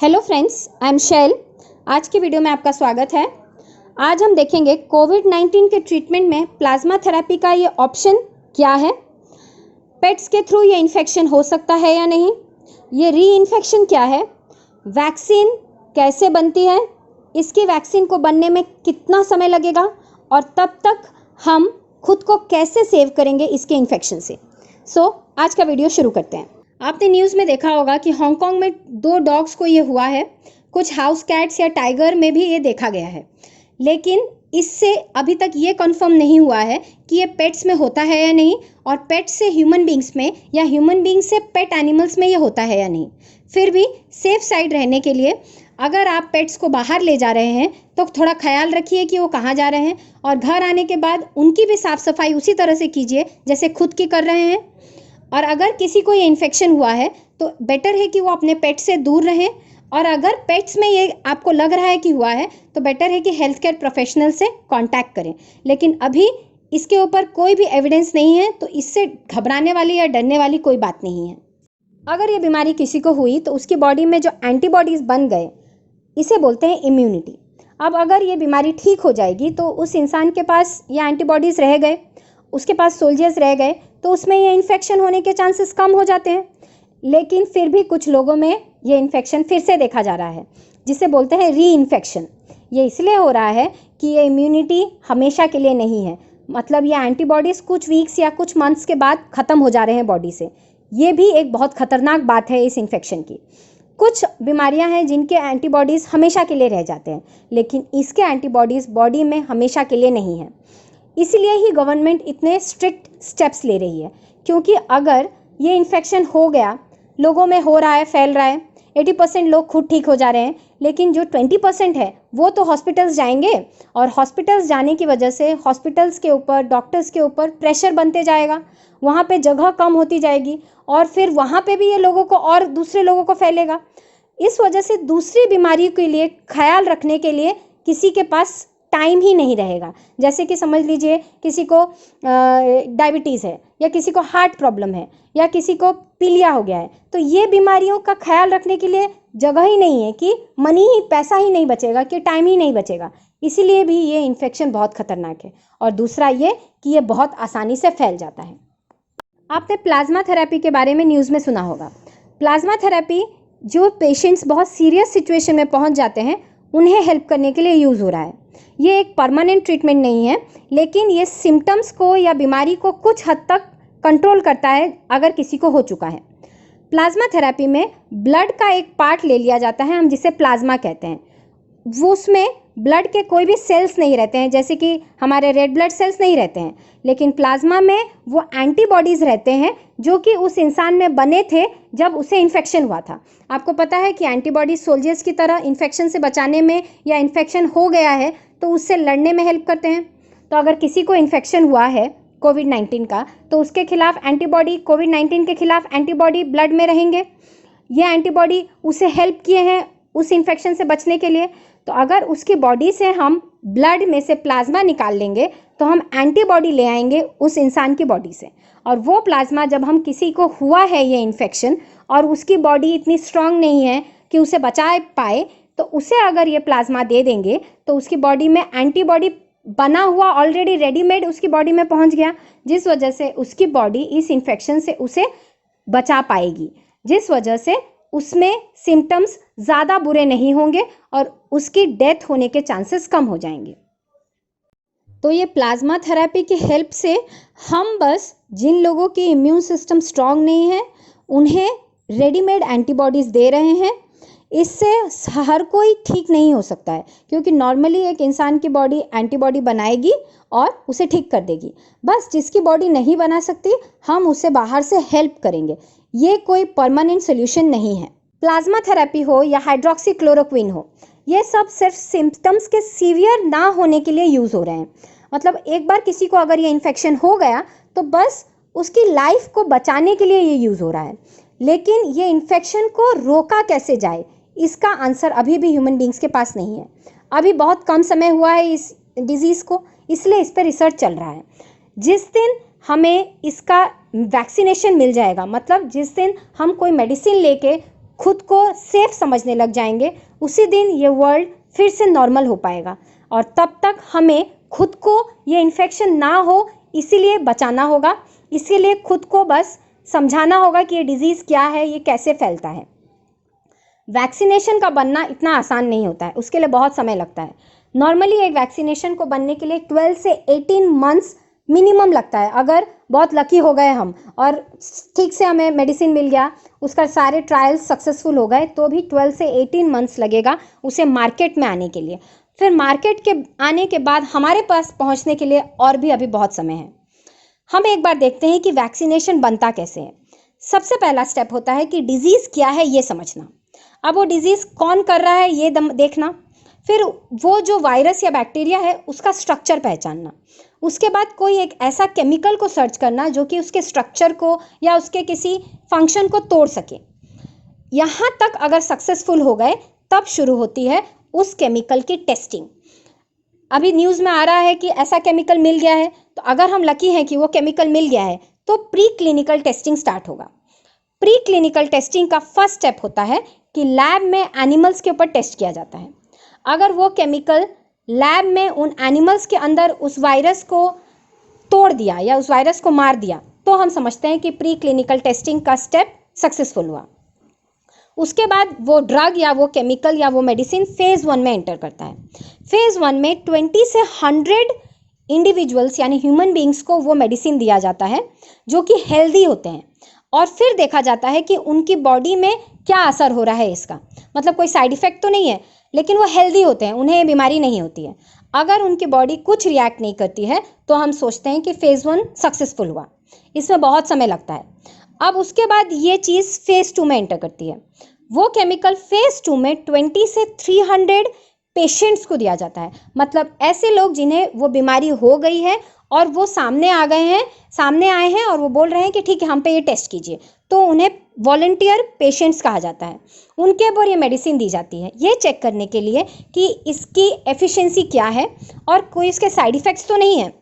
Hello friends, I am शैल। आज की video में आपका स्वागत है। आज हम देखेंगे कोविड-19 के ट्रीटमेंट में प्लाज्मा थेरेपी का ये ऑप्शन क्या है, पेट्स के थ्रू ये इन्फेक्शन हो सकता है या नहीं, ये री इन्फेक्शन क्या है, वैक्सीन कैसे बनती है, इसकी वैक्सीन को बनने में कितना समय लगेगा और तब तक हम खुद को कैसे सेव करेंगे इसके इन्फेक्शन से। आज का वीडियो शुरू करते हैं। आपने न्यूज़ में देखा होगा कि हांगकांग में 2 डॉग्स को ये हुआ है। कुछ हाउस कैट्स या टाइगर में भी ये देखा गया है, लेकिन इससे अभी तक ये कंफर्म नहीं हुआ है कि ये पेट्स में होता है या नहीं, और पेट्स से ह्यूमन बींग्स में या ह्यूमन बींग्स से पेट एनिमल्स में ये होता है या नहीं। फिर भी सेफ साइड रहने के लिए अगर आप पेट्स को बाहर ले जा रहे हैं तो थोड़ा ख्याल रखिए कि वो कहाँ जा रहे हैं, और घर आने के बाद उनकी भी साफ़ सफाई उसी तरह से कीजिए जैसे खुद की कर रहे हैं। और अगर किसी को ये इन्फेक्शन हुआ है तो बेटर है कि वो अपने पेट से दूर रहें, और अगर पेट्स में ये आपको लग रहा है कि हुआ है तो बेटर है कि हेल्थ केयर प्रोफेशनल से कांटेक्ट करें। लेकिन अभी इसके ऊपर कोई भी एविडेंस नहीं है, तो इससे घबराने वाली या डरने वाली कोई बात नहीं है। अगर ये बीमारी किसी को हुई तो उसकी बॉडी में जो एंटीबॉडीज़ बन गए, इसे बोलते हैं इम्यूनिटी। अब अगर ये बीमारी ठीक हो जाएगी तो उस इंसान के पास ये एंटीबॉडीज़ रह गए, उसके पास सोल्जर्स रह गए, तो उसमें ये इन्फेक्शन होने के चांसेस कम हो जाते हैं। लेकिन फिर भी कुछ लोगों में ये इन्फेक्शन फिर से देखा जा रहा है, जिसे बोलते हैं री इन्फेक्शन। ये इसलिए हो रहा है कि ये इम्यूनिटी हमेशा के लिए नहीं है, मतलब ये एंटीबॉडीज़ कुछ वीक्स या कुछ मंथ्स के बाद ख़त्म हो जा रहे हैं बॉडी से। ये भी एक बहुत ख़तरनाक बात है इस इन्फेक्शन की। कुछ बीमारियां हैं जिनके एंटीबॉडीज़ हमेशा के लिए रह जाते हैं, लेकिन इसके एंटीबॉडीज़ बॉडी में हमेशा के लिए नहीं है। इसलिए ही गवर्नमेंट इतने स्ट्रिक्ट स्टेप्स ले रही है, क्योंकि अगर ये इन्फेक्शन हो गया, लोगों में हो रहा है, फैल रहा है, 80% लोग खुद ठीक हो जा रहे हैं, लेकिन जो 20% है वो तो हॉस्पिटल्स जाएंगे, और हॉस्पिटल्स जाने की वजह से हॉस्पिटल्स के ऊपर, डॉक्टर्स के ऊपर प्रेशर बनते जाएगा, वहाँ पे जगह कम होती जाएगी, और फिर वहाँ पे भी ये लोगों को और दूसरे लोगों को फैलेगा। इस वजह से दूसरी बीमारी के लिए ख्याल रखने के लिए किसी के पास टाइम ही नहीं रहेगा। जैसे कि समझ लीजिए किसी को डायबिटीज़ है, या किसी को हार्ट प्रॉब्लम है, या किसी को पीलिया हो गया है, तो ये बीमारियों का ख्याल रखने के लिए जगह ही नहीं है, कि पैसा ही नहीं बचेगा, कि टाइम ही नहीं बचेगा। इसीलिए भी ये इन्फेक्शन बहुत खतरनाक है। और दूसरा ये कि ये बहुत आसानी से फैल जाता है। आपने प्लाज्मा थेरेपी के बारे में न्यूज़ में सुना होगा। प्लाज्मा थेरेपी जो पेशेंट्स बहुत सीरियस सिचुएशन में पहुंच जाते हैं, उन्हें हेल्प करने के लिए यूज़ हो रहा है। ये एक परमानेंट ट्रीटमेंट नहीं है, लेकिन ये सिम्टम्स को या बीमारी को कुछ हद तक कंट्रोल करता है अगर किसी को हो चुका है। प्लाज्मा थेरेपी में ब्लड का एक पार्ट ले लिया जाता है, हम जिसे प्लाज्मा कहते हैं। वो उसमें ब्लड के कोई भी सेल्स नहीं रहते हैं, जैसे कि हमारे रेड ब्लड सेल्स नहीं रहते हैं, लेकिन प्लाज्मा में वो एंटीबॉडीज़ रहते हैं जो कि उस इंसान में बने थे जब उसे इन्फेक्शन हुआ था। आपको पता है कि एंटीबॉडीज सोल्जर्स की तरह इन्फेक्शन से बचाने में, या इन्फेक्शन हो गया है तो उससे लड़ने में हेल्प करते हैं। तो अगर किसी को इन्फेक्शन हुआ है कोविड-19 का, तो उसके खिलाफ एंटीबॉडी, कोविड-19 के खिलाफ एंटीबॉडी ब्लड में रहेंगे। ये एंटीबॉडी उसे हेल्प किए हैं उस इन्फेक्शन से बचने के लिए। तो अगर उसकी बॉडी से हम ब्लड में से प्लाज्मा निकाल लेंगे तो हम एंटीबॉडी ले आएंगे उस इंसान की बॉडी से, और वो प्लाज्मा जब हम किसी को हुआ है ये इन्फेक्शन और उसकी बॉडी इतनी स्ट्रांग नहीं है कि उसे बचा पाए, तो उसे अगर ये प्लाज्मा दे देंगे तो उसकी बॉडी में एंटीबॉडी बना हुआ ऑलरेडी रेडीमेड उसकी बॉडी में पहुंच गया, जिस वजह से उसकी बॉडी इस इन्फेक्शन से उसे बचा पाएगी, जिस वजह से उसमें सिम्टम्स ज़्यादा बुरे नहीं होंगे और उसकी डेथ होने के चांसेस कम हो जाएंगे। तो ये प्लाज्मा थेरेपी की हेल्प से हम बस जिन लोगों की इम्यून सिस्टम स्ट्रांग नहीं है उन्हें रेडीमेड एंटीबॉडीज़ दे रहे हैं। इससे हर कोई ठीक नहीं हो सकता है, क्योंकि नॉर्मली एक इंसान की बॉडी एंटीबॉडी बनाएगी और उसे ठीक कर देगी। बस जिसकी बॉडी नहीं बना सकती, हम उसे बाहर से हेल्प करेंगे। ये कोई परमानेंट सोल्यूशन नहीं है। प्लाज्मा थेरेपी हो या हाइड्रोक्सीक्लोरोक्विन हो, ये सब सिर्फ सिम्टम्स के सीवियर ना होने के लिए यूज़ हो रहे हैं। मतलब एक बार किसी को अगर ये इन्फेक्शन हो गया तो बस उसकी लाइफ को बचाने के लिए ये यूज़ हो रहा है। लेकिन ये इन्फेक्शन को रोका कैसे जाए, इसका आंसर अभी भी ह्यूमन बींग्स के पास नहीं है। अभी बहुत कम समय हुआ है इस डिजीज़ को, इसलिए इस पर रिसर्च चल रहा है। जिस दिन हमें इसका वैक्सीनेशन मिल जाएगा, मतलब जिस दिन हम कोई मेडिसिन लेके खुद को सेफ समझने लग जाएंगे, उसी दिन ये वर्ल्ड फिर से नॉर्मल हो पाएगा। और तब तक हमें खुद को ये इन्फेक्शन ना हो इसीलिए बचाना होगा, इसीलिए खुद को बस समझाना होगा कि ये डिजीज़ क्या है, ये कैसे फैलता है। वैक्सीनेशन का बनना इतना आसान नहीं होता है, उसके लिए बहुत समय लगता है। नॉर्मली एक वैक्सीनेशन को बनने के लिए 12 से 18 मंथ्स मिनिमम लगता है। अगर बहुत लकी हो गए हम और ठीक से हमें मेडिसिन मिल गया, उसका सारे ट्रायल्स सक्सेसफुल हो गए, तो भी 12 से 18 मंथ्स लगेगा उसे मार्केट में आने के लिए। फिर मार्केट के आने के बाद हमारे पास पहुंचने के लिए और भी अभी बहुत समय है। हम एक बार देखते हैं कि वैक्सीनेशन बनता कैसे है। सबसे पहला स्टेप होता है कि डिजीज़ क्या है ये समझना। अब वो डिजीज़ कौन कर रहा है ये देखना। फिर वो जो वायरस या बैक्टीरिया है उसका स्ट्रक्चर पहचानना। उसके बाद कोई एक ऐसा केमिकल को सर्च करना जो कि उसके स्ट्रक्चर को या उसके किसी फंक्शन को तोड़ सके। यहाँ तक अगर सक्सेसफुल हो गए तब शुरू होती है उस केमिकल की टेस्टिंग। अभी न्यूज़ में आ रहा है कि ऐसा केमिकल मिल गया है, तो अगर हम लकी हैं कि वो केमिकल मिल गया है तो प्री क्लिनिकल टेस्टिंग स्टार्ट होगा। प्री क्लिनिकल टेस्टिंग का फर्स्ट स्टेप होता है कि लैब में एनिमल्स के ऊपर टेस्ट किया जाता है। अगर वो केमिकल लैब में उन एनिमल्स के अंदर उस वायरस को तोड़ दिया या उस वायरस को मार दिया तो हम समझते हैं कि प्री क्लिनिकल टेस्टिंग का स्टेप सक्सेसफुल हुआ। उसके बाद वो ड्रग या वो केमिकल या वो मेडिसिन फेज़ 1 में एंटर करता है। फेज़ 1 में 20 से 100 इंडिविजुअल्स यानी ह्यूमन बींग्स को वो मेडिसिन दिया जाता है जो कि हेल्दी होते हैं, और फिर देखा जाता है कि उनकी बॉडी में क्या असर हो रहा है इसका। मतलब कोई साइड इफ़ेक्ट तो नहीं है, लेकिन वो हेल्दी होते हैं, उन्हें बीमारी नहीं होती है। अगर उनकी बॉडी कुछ रिएक्ट नहीं करती है तो हम सोचते हैं कि फेज़ 1 सक्सेसफुल हुआ। इसमें बहुत समय लगता है। अब उसके बाद ये चीज़ फेज़ 2 में एंटर करती है। वो केमिकल फेज़ 2 में 20 से 300 पेशेंट्स को दिया जाता है। मतलब ऐसे लोग जिन्हें वो बीमारी हो गई है और वो सामने आए हैं और वो बोल रहे हैं कि ठीक है हम पे ये टेस्ट कीजिए, तो उन्हें वॉलंटियर पेशेंट्स कहा जाता है। उनके ऊपर ये मेडिसिन दी जाती है ये चेक करने के लिए कि इसकी एफिशिएंसी क्या है और कोई इसके साइड इफ़ेक्ट्स तो नहीं है।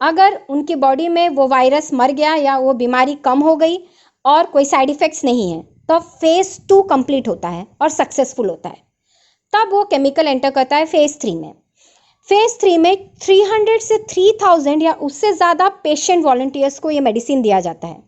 अगर उनकी बॉडी में वो वायरस मर गया या वो बीमारी कम हो गई और कोई साइड इफ़ेक्ट्स नहीं है तो फेज़ 2 कंप्लीट होता है और सक्सेसफुल होता है। तब वो केमिकल एंटर करता है फेज़ 3 में। फेज़ 3 में 300 से 3000 या उससे ज़्यादा पेशेंट वॉलंटियर्स को ये मेडिसिन दिया जाता है।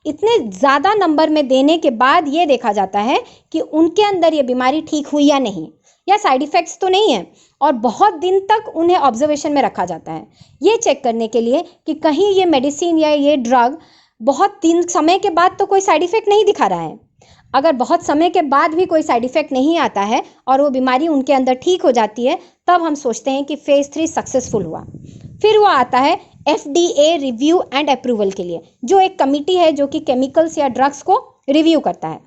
इतने ज़्यादा नंबर में देने के बाद ये देखा जाता है कि उनके अंदर ये बीमारी ठीक हुई या नहीं, या साइड इफ़ेक्ट्स तो नहीं है, और बहुत दिन तक उन्हें ऑब्जर्वेशन में रखा जाता है ये चेक करने के लिए कि कहीं ये मेडिसिन या ये ड्रग बहुत दिन समय के बाद तो कोई साइड इफ़ेक्ट नहीं दिखा रहा है। अगर बहुत समय के बाद भी कोई साइड इफ़ेक्ट नहीं आता है और वो बीमारी उनके अंदर ठीक हो जाती है, तब हम सोचते हैं कि फेज़ 3 सक्सेसफुल हुआ। फिर वो आता है FDA रिव्यू एंड अप्रूवल के लिए, जो एक कमिटी है जो कि केमिकल्स या ड्रग्स को रिव्यू करता है।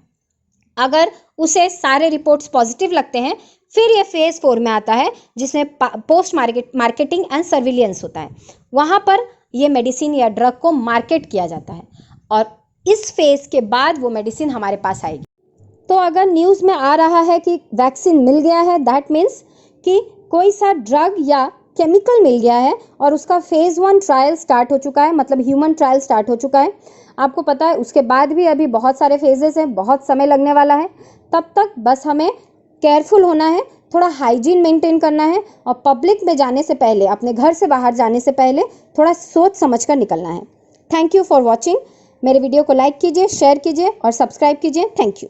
अगर उसे सारे रिपोर्ट्स पॉजिटिव लगते हैं फिर ये फेज़ 4 में आता है जिसमें पोस्ट मार्केटिंग एंड सर्विलियंस होता है। वहाँ पर ये मेडिसिन या ड्रग को मार्केट किया जाता है और इस फेज़ के बाद वो मेडिसिन हमारे पास आएगी। तो अगर न्यूज़ में आ रहा है कि वैक्सीन मिल गया है, दैट मीन्स कि कोई सा ड्रग या केमिकल मिल गया है और उसका फेज़ 1 ट्रायल स्टार्ट हो चुका है, मतलब ह्यूमन ट्रायल स्टार्ट हो चुका है। आपको पता है उसके बाद भी अभी बहुत सारे फेजेस हैं, बहुत समय लगने वाला है। तब तक बस हमें केयरफुल होना है, थोड़ा हाइजीन मेंटेन करना है और पब्लिक में जाने से पहले, अपने घर से बाहर जाने से पहले थोड़ा सोच समझ कर निकलना है। Thank you for watching. मेरे वीडियो को लाइक कीजिए, शेयर कीजिए और सब्सक्राइब कीजिए। Thank you.